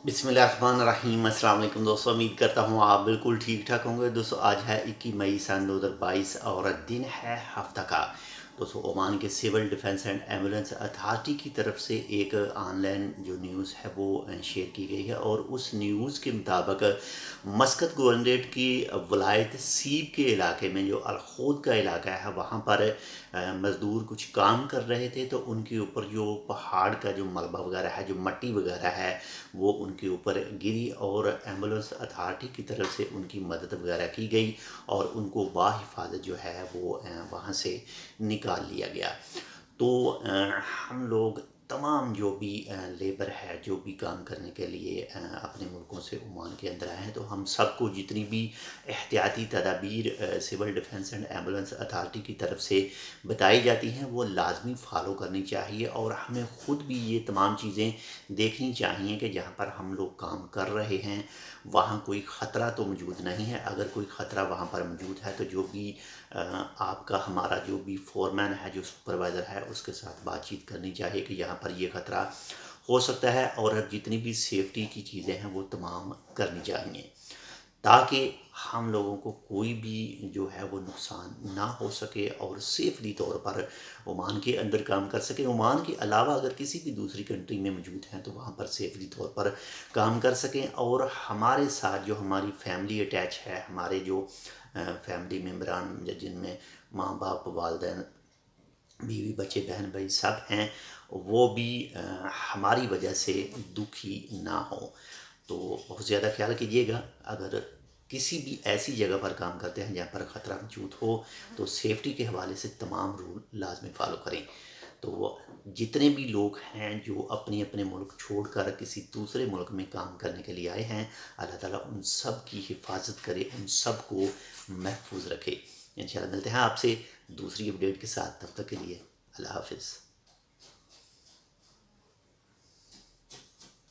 बिस्मिल्लाहिर्रहमानिर्रहीम। अस्सलाम वालेकुम दोस्तों, उम्मीद करता हूँ आप बिल्कुल ठीक ठाक होंगे। दोस्तों आज है 21 मई सन 2022 और दिन है हफ्ता का। दोस्तों ओमान के civil defence and ambulance authority की तरफ से एक ऑनलाइन जो न्यूज़ है वो शेयर की गई है, और उस न्यूज़ के मुताबिक मस्कत गवर्नरेट की वलायत सीब के इलाके में जो अलखूद का इलाका है वहाँ पर मज़दूर कुछ काम कर रहे थे, तो उनके ऊपर जो पहाड़ का जो मलबा वगैरह है, जो मट्टी वगैरह है, वो उनके ऊपर गिरी और एम्बुलेंस अथॉरिटी की तरफ से उनकी मदद वगैरह की गई और उनको बाहिफाजत जो है वो वहाँ से निकाल लिया गया। तो हम लोग तमाम जो भी लेबर है, जो भी काम करने के लिए अपने मुल्कों से ओमान के अंदर आए हैं, तो हम सबको जितनी भी एहतियाती तदाबीर civil defence and ambulance authority की तरफ से बताई जाती हैं वो लाजमी फ़ॉलो करनी चाहिए। और हमें ख़ुद भी ये तमाम चीज़ें देखनी चाहिए कि जहाँ पर हम लोग काम कर रहे हैं वहाँ कोई ख़तरा तो मौजूद नहीं है। अगर कोई ख़तरा वहाँ पर मौजूद है तो जो भी आपका हमारा जो भी फोरमैन है, जो सुपरवाइज़र है, उसके साथ बातचीत करनी चाहिए कि यहाँ पर ये ख़तरा हो सकता है, और जितनी भी सेफ्टी की चीज़ें हैं वो तमाम करनी चाहिए ताकि हम लोगों को कोई भी जो है वो नुकसान ना हो सके और सेफली तौर पर ओमान के अंदर काम कर सके। ओमान के अलावा अगर किसी भी दूसरी कंट्री में मौजूद हैं तो वहाँ पर सेफली तौर पर काम कर सकें, और हमारे साथ जो हमारी फैमिली अटैच है, हमारे जो फैमिली मेम्बरान जिनमें माँ बाप, वालदैन, बीवी, बच्चे, बहन भाई सब हैं, वो भी हमारी वजह से दुखी ना हो। तो बहुत ज़्यादा ख्याल कीजिएगा। अगर किसी भी ऐसी जगह पर काम करते हैं जहाँ पर ख़तरा मौजूद हो तो सेफ्टी के हवाले से तमाम रूल लाजमी फ़ॉलो करें। तो वो जितने भी लोग हैं जो अपने अपने मुल्क छोड़कर किसी दूसरे मुल्क में काम करने के लिए आए हैं, अल्लाह ताला उन सब की हिफाजत करे, उन सब को महफूज रखे। इंशाल्लाह मिलते हैं आपसे दूसरी अपडेट के साथ, तब तक के लिए अल्लाह हाफिज़।